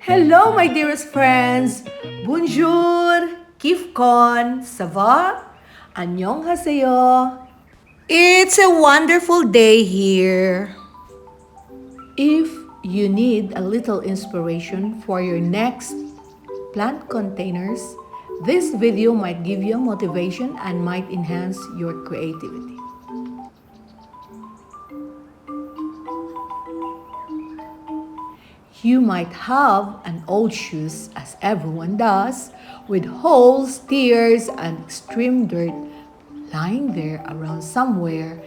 Hello, my dearest friends! Bonjour! Kifkon! Ça va? Annyeonghaseyo! It's a wonderful day here. If you need a little inspiration for your next plant containers, this video might give you a motivation and might enhance your creativity. You might have an old shoes, as everyone does, with holes, tears, and extreme dirt lying there around somewhere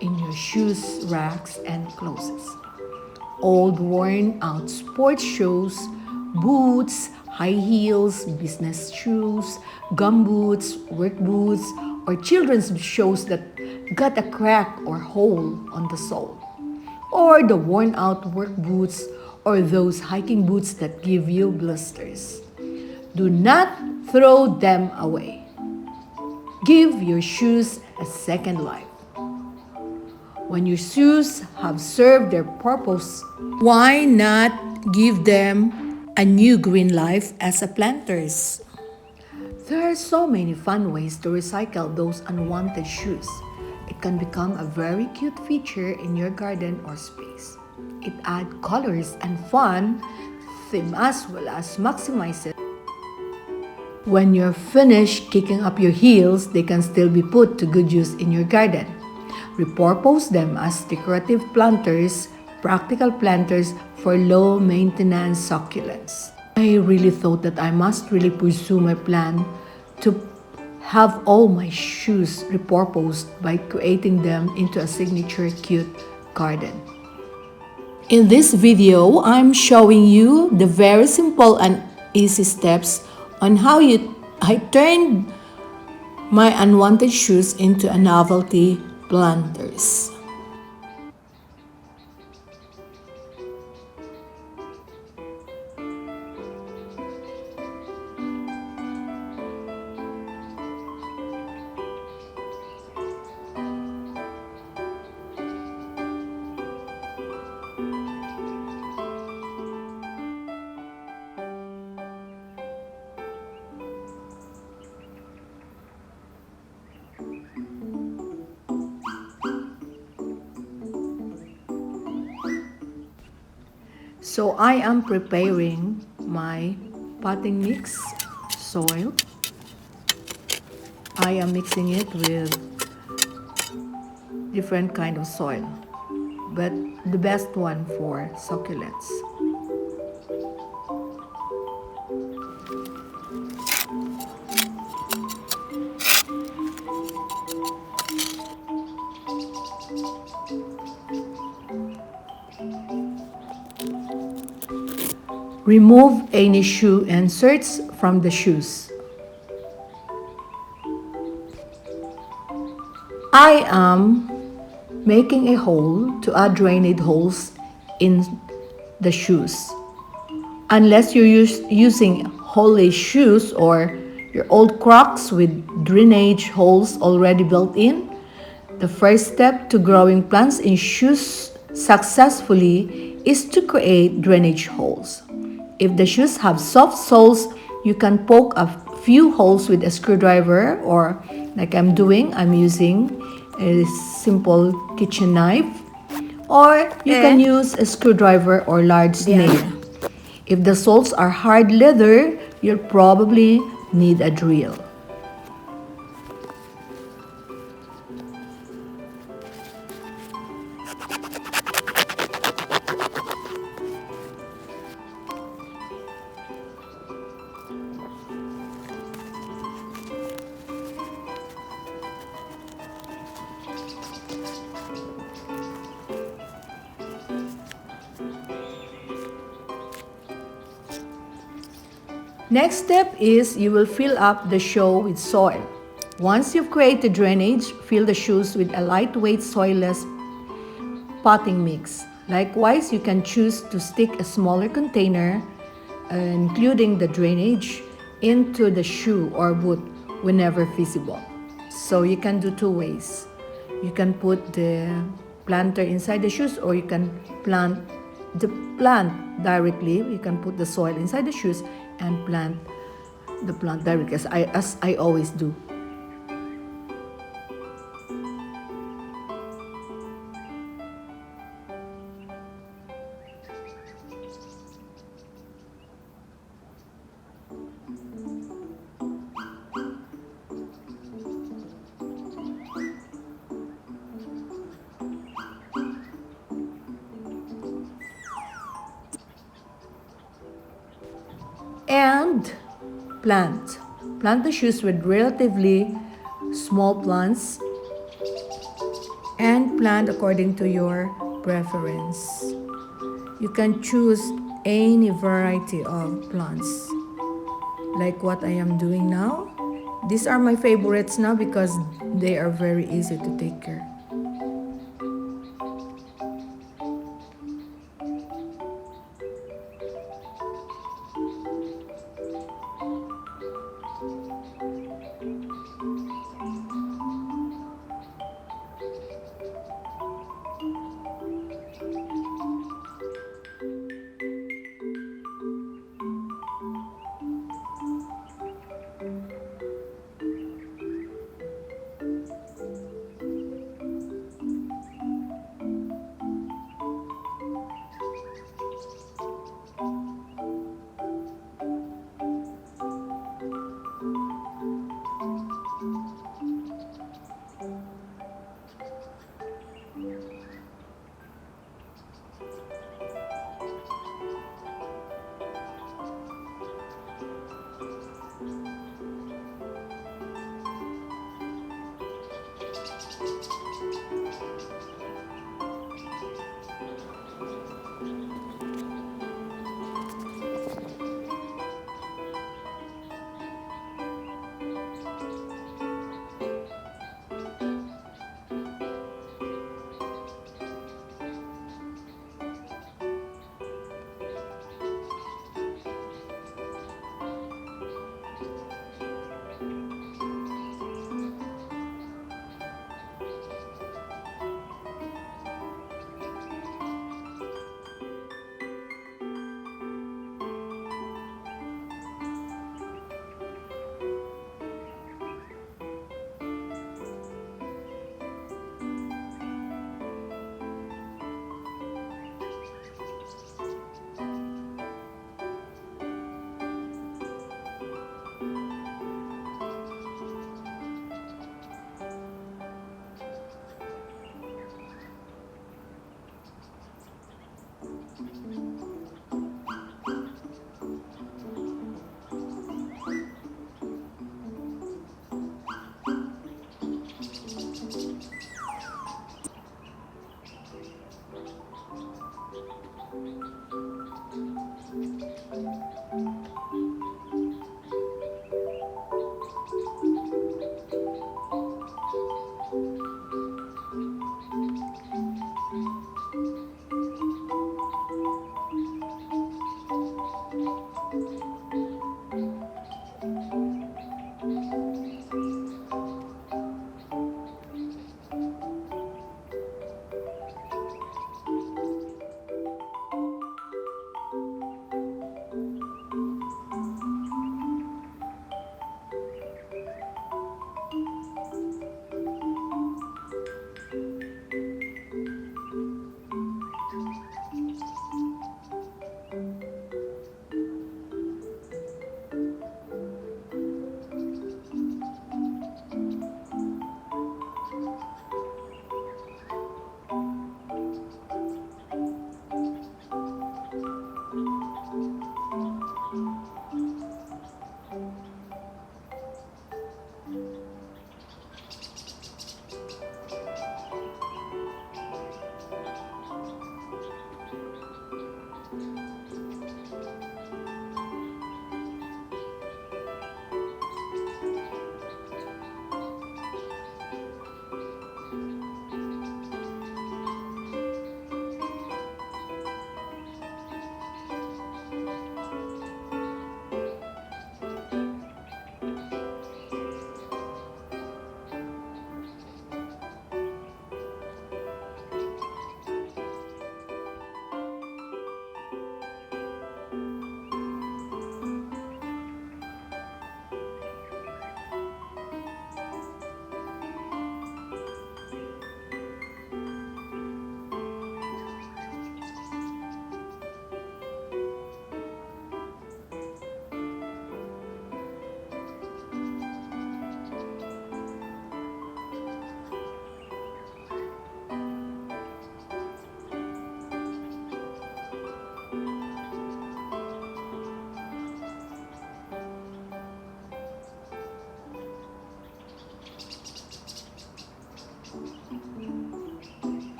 in your shoes racks and closets. Old worn out sports shoes, boots, high heels, business shoes, gumboots, work boots, or children's shoes that got a crack or hole on the sole. Or the worn out work boots or those hiking boots that give you blisters. Do not throw them away. Give your shoes a second life. When your shoes have served their purpose, why not give them a new green life as a planters? There are so many fun ways to recycle those unwanted shoes. It can become a very cute feature in your garden or space. It adds colors and fun theme as well as maximize it. When you're finished kicking up your heels, they can still be put to good use in your garden. Repurpose them as decorative planters, practical planters for low-maintenance succulents. I really thought that I must really pursue my plan to have all my shoes repurposed by creating them into a signature cute garden. In this video, I'm showing you the very simple and easy steps on how I turned my unwanted shoes into a novelty planters. So I am preparing my potting mix soil. I am mixing it with different kind of soil, but the best one for succulents. Remove any shoe inserts from the shoes. I am making a hole to add drainage holes in the shoes. Unless you're using holey shoes or your old Crocs with drainage holes already built in, the first step to growing plants in shoes successfully is to create drainage holes. If the shoes have soft soles, you can poke a few holes with a screwdriver, or like I'm doing, I'm using a simple kitchen knife, or you can use a screwdriver or large nail. If the soles are hard leather, you'll probably need a drill. Next step is you will fill up the shoe with soil. Once you've created drainage, fill the shoes with a lightweight soilless potting mix. Likewise, you can choose to stick a smaller container, including the drainage, into the shoe or boot whenever feasible. So you can do two ways. You can put the planter inside the shoes, or you can plant the plant directly. You can put the soil inside the shoes and plant the plant directly, as I always do. And plant. Plant the shoes with relatively small plants and plant according to your preference. You can choose any variety of plants, like what I am doing now. These are my favorites now because they are very easy to take care.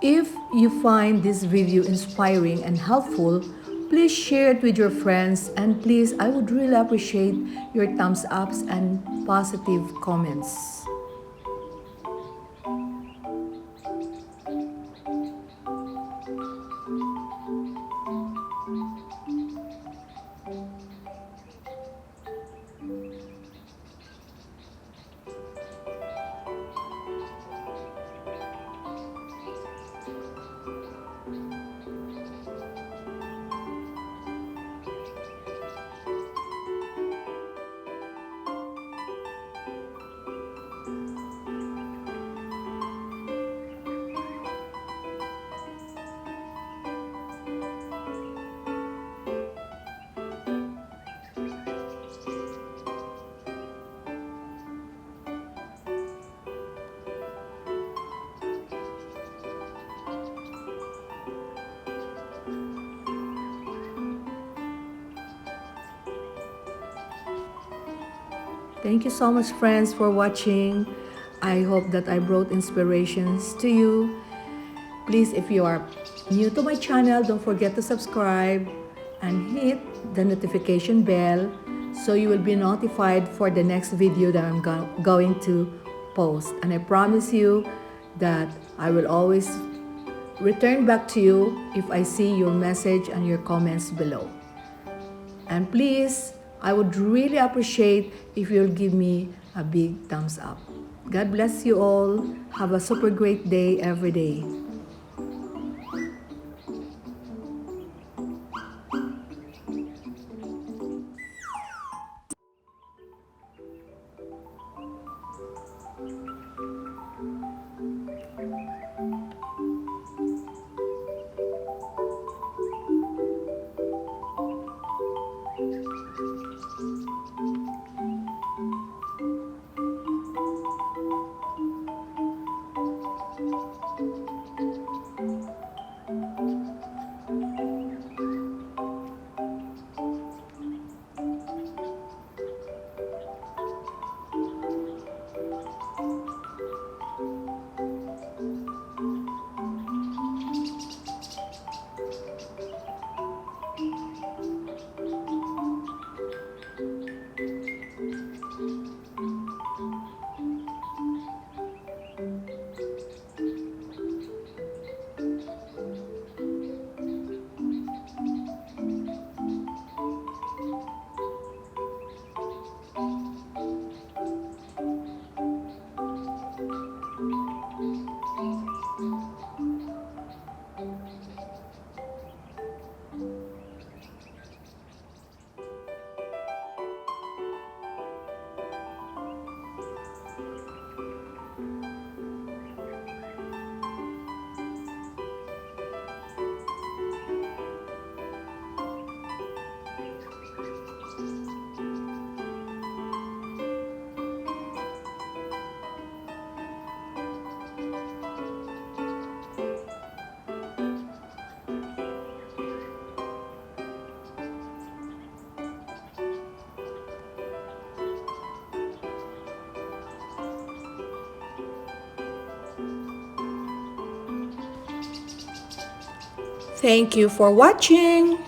If you find this video inspiring and helpful, please share it with your friends, and please, I would really appreciate your thumbs ups and positive comments. Thank you so much, friends, for watching. I hope that I brought inspirations to you. Please, if you are new to my channel, don't forget to subscribe and hit the notification bell so you will be notified for the next video that I'm going to post. And I promise you that I will always return back to you if I see your message and your comments below. And please, I would really appreciate if you'll give me a big thumbs up. God bless you all. Have a super great day every day. Thank you for watching.